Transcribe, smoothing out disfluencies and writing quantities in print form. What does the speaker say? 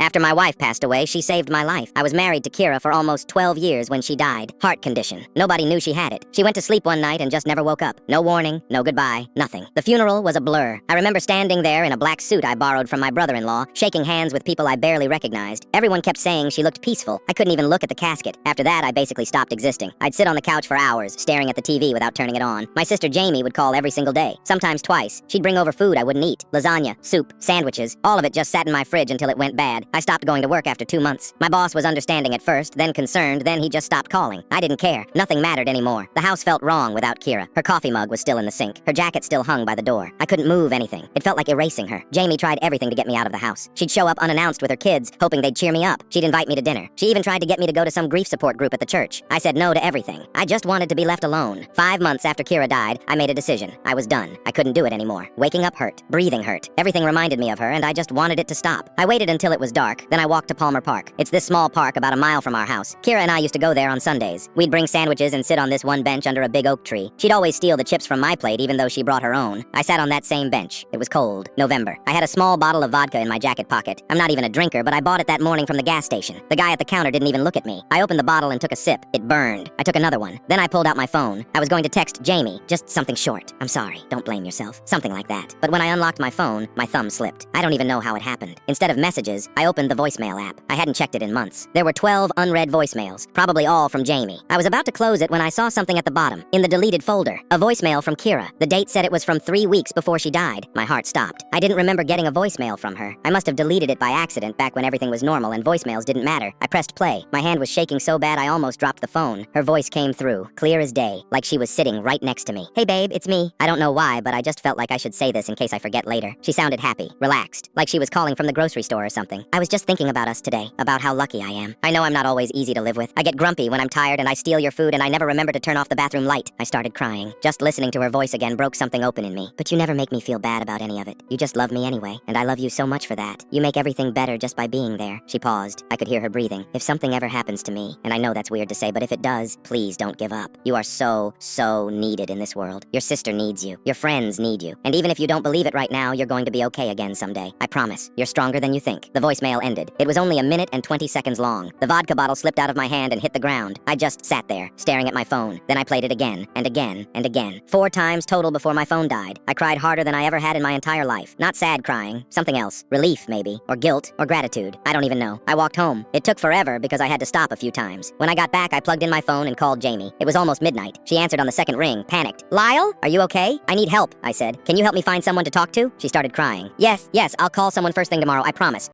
After my wife passed away, she saved my life. I was married to Kira for almost 12 years when she died. Heart condition. Nobody knew she had it. She went to sleep one night and just never woke up. No warning, no goodbye, nothing. The funeral was a blur. I remember standing there in a black suit I borrowed from my brother-in-law, shaking hands with people I barely recognized. Everyone kept saying she looked peaceful. I couldn't even look at the casket. After that, I basically stopped existing. I'd sit on the couch for hours, staring at the TV without turning it on. My sister Jamie would call every single day, sometimes twice. She'd bring over food I wouldn't eat. Lasagna, soup, sandwiches. All of it just sat in my fridge until it went bad. I stopped going to work after 2 months. My boss was understanding at first, then concerned, then he just stopped calling. I didn't care. Nothing mattered anymore. The house felt wrong without Kira. Her coffee mug was still in the sink. Her jacket still hung by the door. I couldn't move anything. It felt like erasing her. Jamie tried everything to get me out of the house. She'd show up unannounced with her kids, hoping they'd cheer me up. She'd invite me to dinner. She even tried to get me to go to some grief support group at the church. I said no to everything. I just wanted to be left alone. 5 months after Kira died, I made a decision. I was done. I couldn't do it anymore. Waking up hurt. Breathing hurt. Everything reminded me of her, and I just wanted it to stop. I waited until it was dark. Then I walked to Palmer Park. It's this small park about a mile from our house. Kira and I used to go there on Sundays. We'd bring sandwiches and sit on this one bench under a big oak tree. She'd always steal the chips from my plate even though she brought her own. I sat on that same bench. It was cold. November. I had a small bottle of vodka in my jacket pocket. I'm not even a drinker, but I bought it that morning from the gas station. The guy at the counter didn't even look at me. I opened the bottle and took a sip. It burned. I took another one. Then I pulled out my phone. I was going to text Jamie. Just something short. I'm sorry. Don't blame yourself. Something like that. But when I unlocked my phone, my thumb slipped. I don't even know how it happened. Instead of messages, I opened the voicemail app. I hadn't checked it in months. There were 12 unread voicemails, probably all from Jamie. I was about to close it when I saw something at the bottom, in the deleted folder. A voicemail from Kira. The date said it was from 3 weeks before she died. My heart stopped. I didn't remember getting a voicemail from her. I must have deleted it by accident back when everything was normal and voicemails didn't matter. I pressed play. My hand was shaking so bad I almost dropped the phone. Her voice came through, clear as day, like she was sitting right next to me. Hey babe, it's me. I don't know why, but I just felt like I should say this in case I forget later. She sounded happy, relaxed, like she was calling from the grocery store or something. I was just thinking about us today, about how lucky I am. I know I'm not always easy to live with. I get grumpy when I'm tired and I steal your food and I never remember to turn off the bathroom light. I started crying. Just listening to her voice again broke something open in me. But you never make me feel bad about any of it. You just love me anyway, and I love you so much for that. You make everything better just by being there. She paused. I could hear her breathing. If something ever happens to me, and I know that's weird to say, but if it does, please don't give up. You are so needed in this world. Your sister needs you. Your friends need you. And even if you don't believe it right now, you're going to be okay again someday. I promise. You're stronger than you think. The voicemail ended. It was only 1 minute and 20 seconds long. The vodka bottle slipped out of my hand and hit the ground. I just sat there, staring at my phone. Then I played it again, and again, and again. 4 times total before my phone died. I cried harder than I ever had in my entire life. Not sad crying. Something else. Relief, maybe. Or guilt. Or gratitude. I don't even know. I walked home. It took forever because I had to stop a few times. When I got back, I plugged in my phone and called Jamie. It was almost midnight. She answered on the second ring, panicked. Lyle? Are you okay? I need help, I said. Can you help me find someone to talk to? She started crying. Yes, I'll call someone first thing tomorrow, I promise.